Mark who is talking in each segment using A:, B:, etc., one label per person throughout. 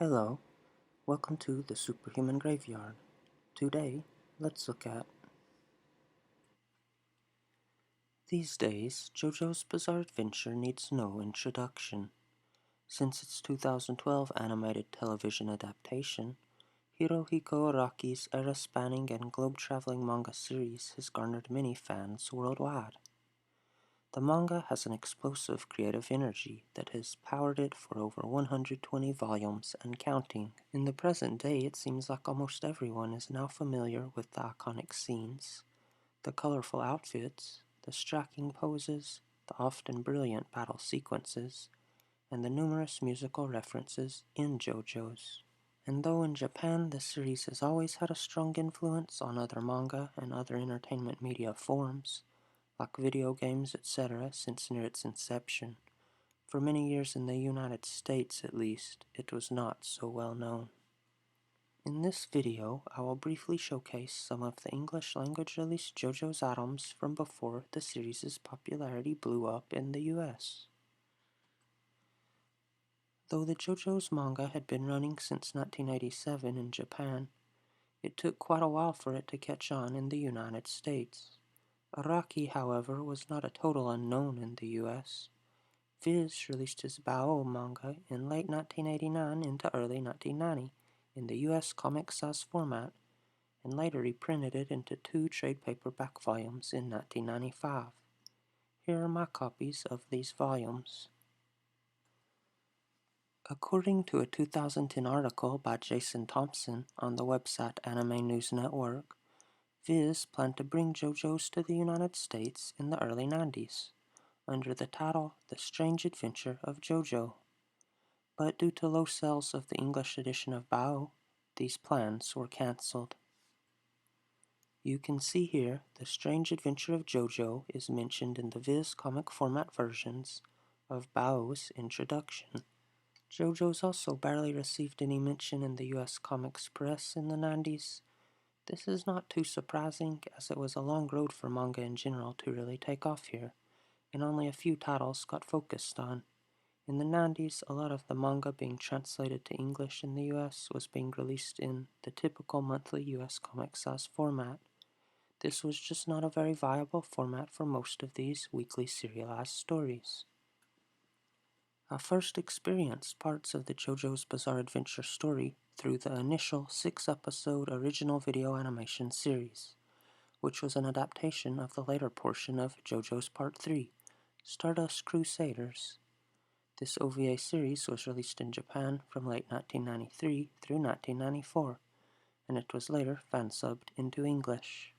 A: Hello, welcome to the Superhuman Graveyard. Today, let's look at These days, JoJo's Bizarre Adventure needs no introduction. Since its 2012 animated television adaptation, Hirohiko Araki's era-spanning and globe-traveling manga series has garnered many fans worldwide. The manga has an explosive creative energy that has powered it for over 120 volumes and counting. In the present day, it seems like almost everyone is now familiar with the iconic scenes, the colorful outfits, the striking poses, the often brilliant battle sequences, and the numerous musical references in JoJo's. And though in Japan the series has always had a strong influence on other manga and other entertainment media forms, like video games, etc., since near its inception, for many years in the United States at least, it was not so well known. In this video, I will briefly showcase some of the English language released JoJo's items from before the series' popularity blew up in the US. Though the JoJo's manga had been running since 1987 in Japan, it took quite a while for it to catch on in the United States. Araki, however, was not a total unknown in the US. Viz released his Bao manga in late 1989 into early 1990 in the US comic size format, and later reprinted it into 2 trade paperback volumes in 1995. Here are my copies of these volumes. According to a 2010 article by Jason Thompson on the website Anime News Network, Viz planned to bring JoJo's to the United States in the early 90s, under the title The Strange Adventure of JoJo. But due to low sales of the English edition of Bao, these plans were cancelled. You can see here The Strange Adventure of JoJo is mentioned in the Viz comic format versions of Bao's introduction. JoJo's also barely received any mention in the US comics press in the 90s. This is not too surprising, as it was a long road for manga in general to really take off here, and only a few titles got focused on. In the 90s, a lot of the manga being translated to English in the US was being released in the typical monthly US comic size format. This was just not a very viable format for most of these weekly serialized stories. I first experienced parts of the JoJo's Bizarre Adventure story through the initial 6-episode original video animation series, which was an adaptation of the later portion of JoJo's Part 3, Stardust Crusaders. This OVA series was released in Japan from late 1993 through 1994, and it was later fan-subbed into English.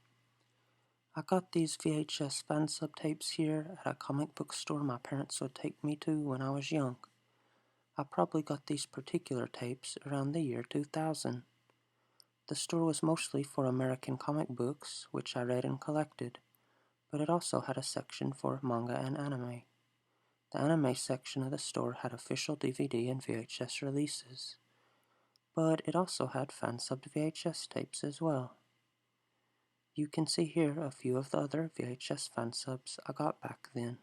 A: I got these VHS fan-sub tapes here at a comic book store my parents would take me to when I was young. I probably got these particular tapes around the year 2000. The store was mostly for American comic books, which I read and collected, but it also had a section for manga and anime. The anime section of the store had official DVD and VHS releases, but it also had fan-subbed VHS tapes as well. You can see here a few of the other VHS fansubs I got back then.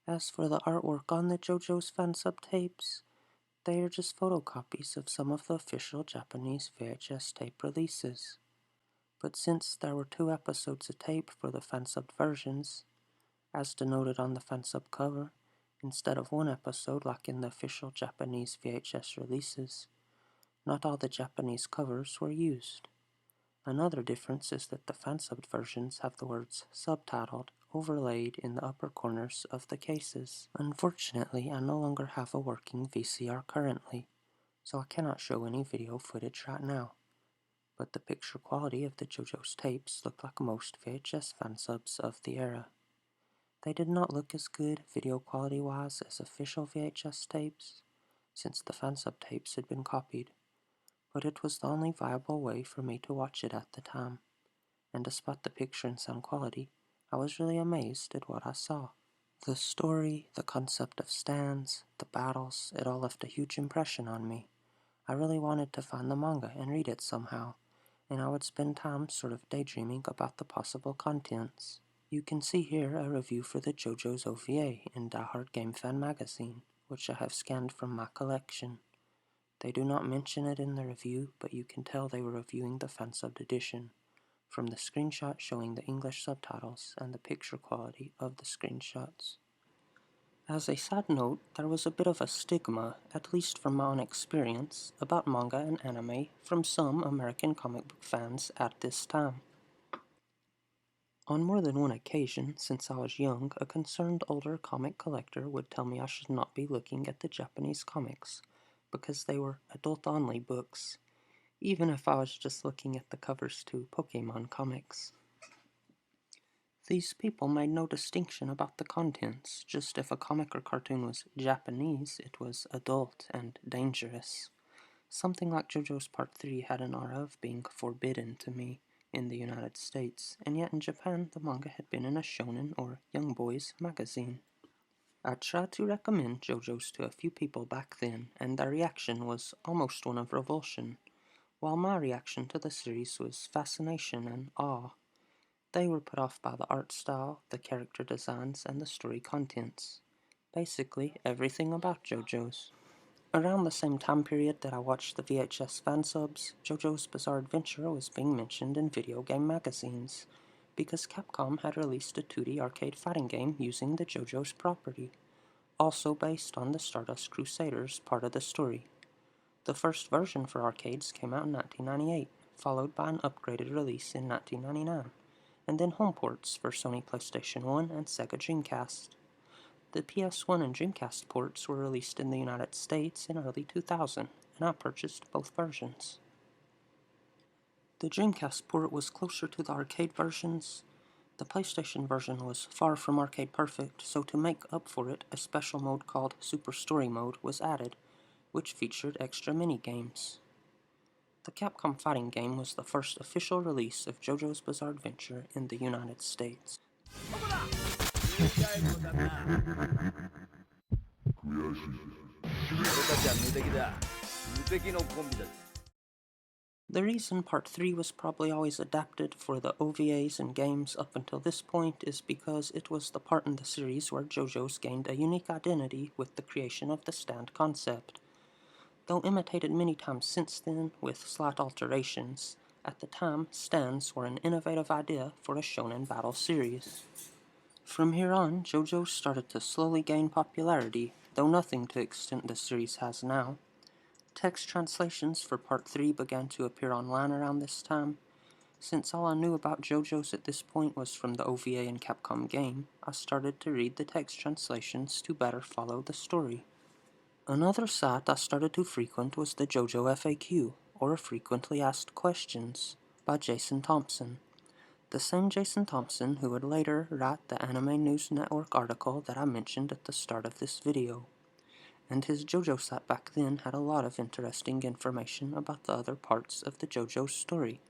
A: As for the artwork on the JoJo's fansub tapes, they are just photocopies of some of the official Japanese VHS tape releases. But since there were 2 episodes of tape for the fansubbed versions, as denoted on the fansub cover, instead of 1 episode like in the official Japanese VHS releases, not all the Japanese covers were used. Another difference is that the fansubbed versions have the words subtitled overlaid in the upper corners of the cases. Unfortunately, I no longer have a working VCR currently, so I cannot show any video footage right now. But the picture quality of the JoJo's tapes looked like most VHS fansubs of the era. They did not look as good video quality-wise as official VHS tapes, since the fansub tapes had been copied, but it was the only viable way for me to watch it at the time, and despite the picture and sound quality, I was really amazed at what I saw. The story, the concept of stands, the battles, it all left a huge impression on me. I really wanted to find the manga and read it somehow, and I would spend time sort of daydreaming about the possible contents. You can see here a review for the JoJo's OVA in Die Hard Game Fan magazine, which I have scanned from my collection. They do not mention it in the review, but you can tell they were reviewing the fan-subbed edition, from the screenshot showing the English subtitles and the picture quality of the screenshots. As a side note, there was a bit of a stigma, at least from my own experience, about manga and anime from some American comic book fans at this time. On more than one occasion, since I was young, a concerned older comic collector would tell me I should not be looking at the Japanese comics, because they were adult-only books, even if I was just looking at the covers to Pokemon comics. These people made no distinction about the contents, just if a comic or cartoon was Japanese, it was adult and dangerous. Something like JoJo's Part 3 had an aura of being forbidden to me in the United States, and yet in Japan the manga had been in a shonen or young boys magazine. I tried to recommend JoJo's to a few people back then, and their reaction was almost one of revulsion, while my reaction to the series was fascination and awe. They were put off by the art style, the character designs, and the story contents. Basically, everything about JoJo's. Around the same time period that I watched the VHS fansubs, JoJo's Bizarre Adventure was being mentioned in video game magazines, because Capcom had released a 2D arcade fighting game using the JoJo's property, also based on the Stardust Crusaders part of the story. The first version for arcades came out in 1998, followed by an upgraded release in 1999, and then home ports for Sony PlayStation 1 and Sega Dreamcast. The PS1 and Dreamcast ports were released in the United States in early 2000, and I purchased both versions. The Dreamcast port was closer to the arcade versions. The PlayStation version was far from arcade perfect, so to make up for it, a special mode called Super Story Mode was added, which featured extra mini-games. The Capcom fighting game was the first official release of JoJo's Bizarre Adventure in the United States. The reason Part 3 was probably always adapted for the OVAs and games up until this point is because it was the part in the series where JoJo's gained a unique identity with the creation of the stand concept. Though imitated many times since then with slight alterations, at the time stands were an innovative idea for a shonen battle series. From here on, JoJo started to slowly gain popularity, though nothing to the extent the series has now. Text translations for Part 3 began to appear online around this time. Since all I knew about JoJo's at this point was from the OVA and Capcom game, I started to read the text translations to better follow the story. Another site I started to frequent was the JoJo FAQ, or Frequently Asked Questions, by Jason Thompson. The same Jason Thompson who would later write the Anime News Network article that I mentioned at the start of this video. And his JoJo site back then had a lot of interesting information about the other parts of the JoJo story.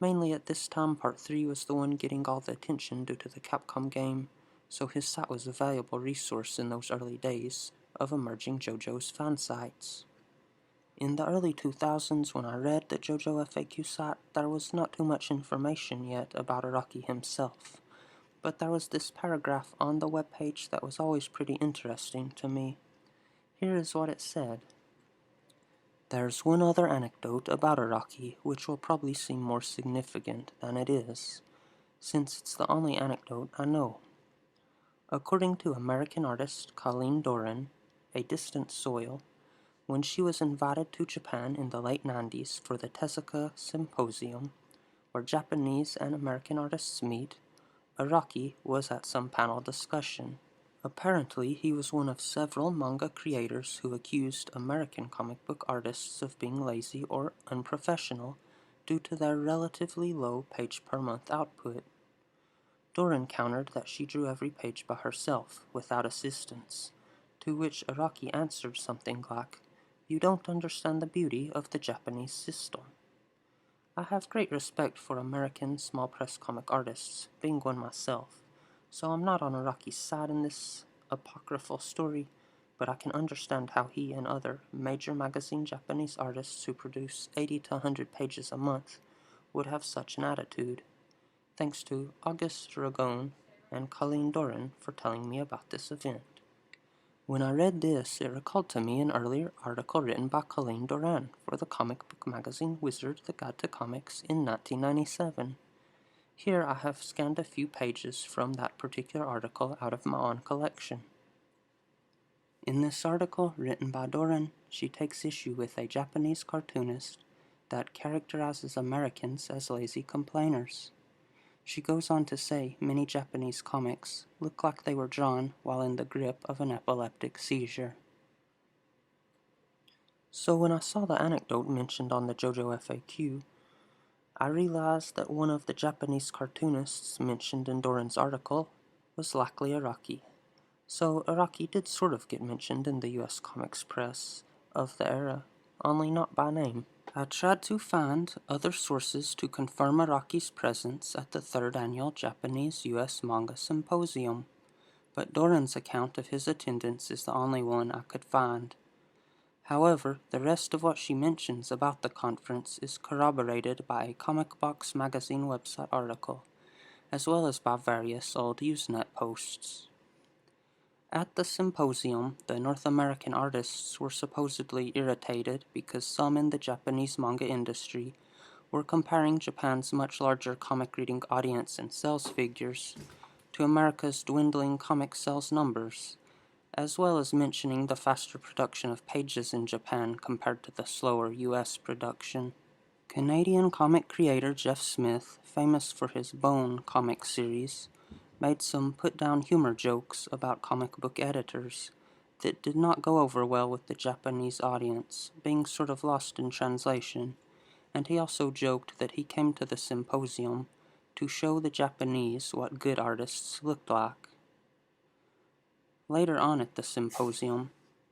A: Mainly at this time, Part 3 was the one getting all the attention due to the Capcom game, so his site was a valuable resource in those early days of emerging JoJo's fan sites. In the early 2000s, when I read the JoJo FAQ site, there was not too much information yet about Araki himself, but there was this paragraph on the webpage that was always pretty interesting to me. Here is what it said. There's one other anecdote about Araki which will probably seem more significant than it is, since it's the only anecdote I know. According to American artist Colleen Doran, A Distant Soil, when she was invited to Japan in the late 90s for the Tezuka Symposium, where Japanese and American artists meet, Araki was at some panel discussion. Apparently, he was one of several manga creators who accused American comic book artists of being lazy or unprofessional due to their relatively low page-per-month output. Doran countered that she drew every page by herself, without assistance, to which Araki answered something like, "You don't understand the beauty of the Japanese system." I have great respect for American small press comic artists, being one myself, so I'm not on Araki's side in this apocryphal story, but I can understand how he and other major magazine Japanese artists who produce 80 to 100 pages a month would have such an attitude. Thanks to Auguste Ragone and Colleen Doran for telling me about this event. When I read this, it recalled to me an earlier article written by Colleen Doran for the comic book magazine Wizard: The Guide to Comics in 1997. Here I have scanned a few pages from that particular article out of my own collection. In this article, written by Doran, she takes issue with a Japanese cartoonist that characterizes Americans as lazy complainers. She goes on to say many Japanese comics look like they were drawn while in the grip of an epileptic seizure. So when I saw the anecdote mentioned on the JoJo FAQ, I realized that one of the Japanese cartoonists mentioned in Doran's article was likely Araki. So Araki did sort of get mentioned in the US comics press of the era, only not by name. I tried to find other sources to confirm Araki's presence at the 3rd annual Japanese-US Manga Symposium, but Doran's account of his attendance is the only one I could find. However, the rest of what she mentions about the conference is corroborated by a Comic Box magazine website article, as well as by various old Usenet posts. At the symposium, the North American artists were supposedly irritated because some in the Japanese manga industry were comparing Japan's much larger comic reading audience and sales figures to America's dwindling comic sales numbers, as well as mentioning the faster production of pages in Japan compared to the slower US production. Canadian comic creator Jeff Smith, famous for his Bone comic series, made some put-down humor jokes about comic book editors that did not go over well with the Japanese audience, being sort of lost in translation, and he also joked that he came to the symposium to show the Japanese what good artists looked like. Later on at the symposium,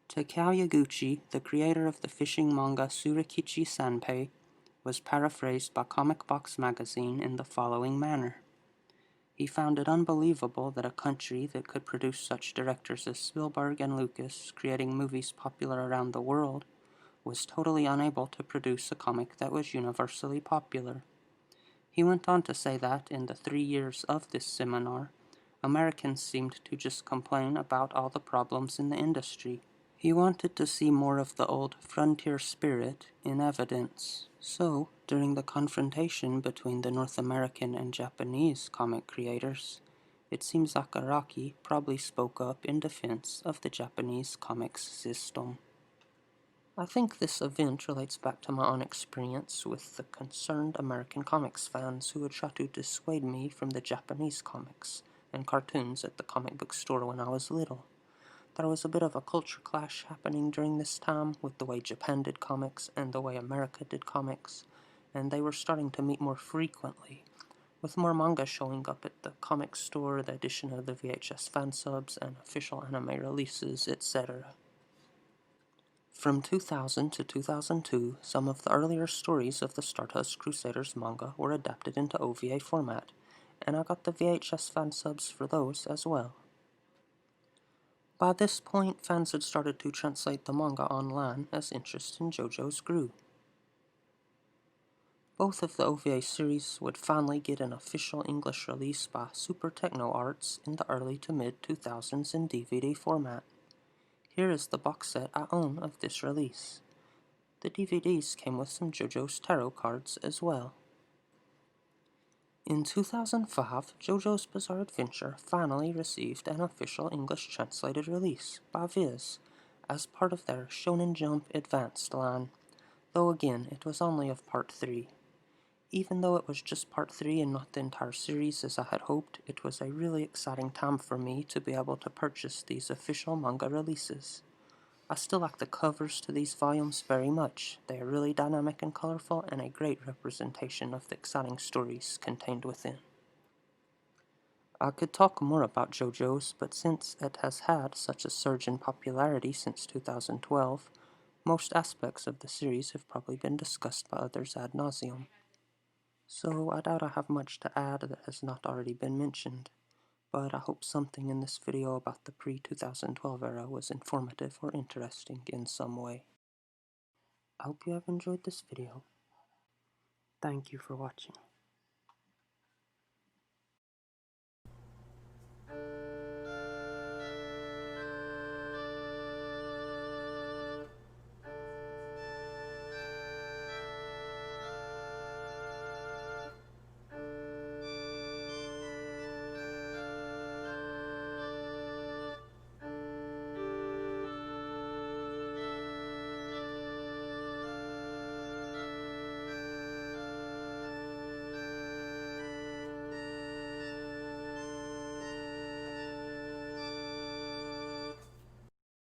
A: Takao Yaguchi, the creator of the fishing manga Surikichi Sanpei, was paraphrased by Comic Box magazine in the following manner. He found it unbelievable that a country that could produce such directors as Spielberg and Lucas, creating movies popular around the world, was totally unable to produce a comic that was universally popular. He went on to say that, in the 3 years of this seminar, Americans seemed to just complain about all the problems in the industry. He wanted to see more of the old frontier spirit in evidence. So, during the confrontation between the North American and Japanese comic creators, it seems like Araki probably spoke up in defense of the Japanese comics system. I think this event relates back to my own experience with the concerned American comics fans who would try to dissuade me from the Japanese comics and cartoons at the comic book store when I was little. There was a bit of a culture clash happening during this time with the way Japan did comics and the way America did comics, and they were starting to meet more frequently, with more manga showing up at the comic store, the addition of the VHS fansubs, and official anime releases, etc. From 2000 to 2002, some of the earlier stories of the Stardust Crusaders manga were adapted into OVA format, and I got the VHS fansubs for those as well. By this point, fans had started to translate the manga online as interest in JoJo's grew. Both of the OVA series would finally get an official English release by Super Techno Arts in the early to mid-2000s in DVD format. Here is the box set I own of this release. The DVDs came with some JoJo's tarot cards as well. In 2005, JoJo's Bizarre Adventure finally received an official English translated release by Viz as part of their Shonen Jump Advanced line, though again it was only of Part 3. Even though it was just Part 3 and not the entire series as I had hoped, it was a really exciting time for me to be able to purchase these official manga releases. I still like the covers to these volumes very much. They are really dynamic and colorful and a great representation of the exciting stories contained within. I could talk more about JoJo's, but since it has had such a surge in popularity since 2012, most aspects of the series have probably been discussed by others ad nauseum. So I doubt I have much to add that has not already been mentioned, but I hope something in this video about the pre-2012 era was informative or interesting in some way. I hope you have enjoyed this video. Thank you for watching.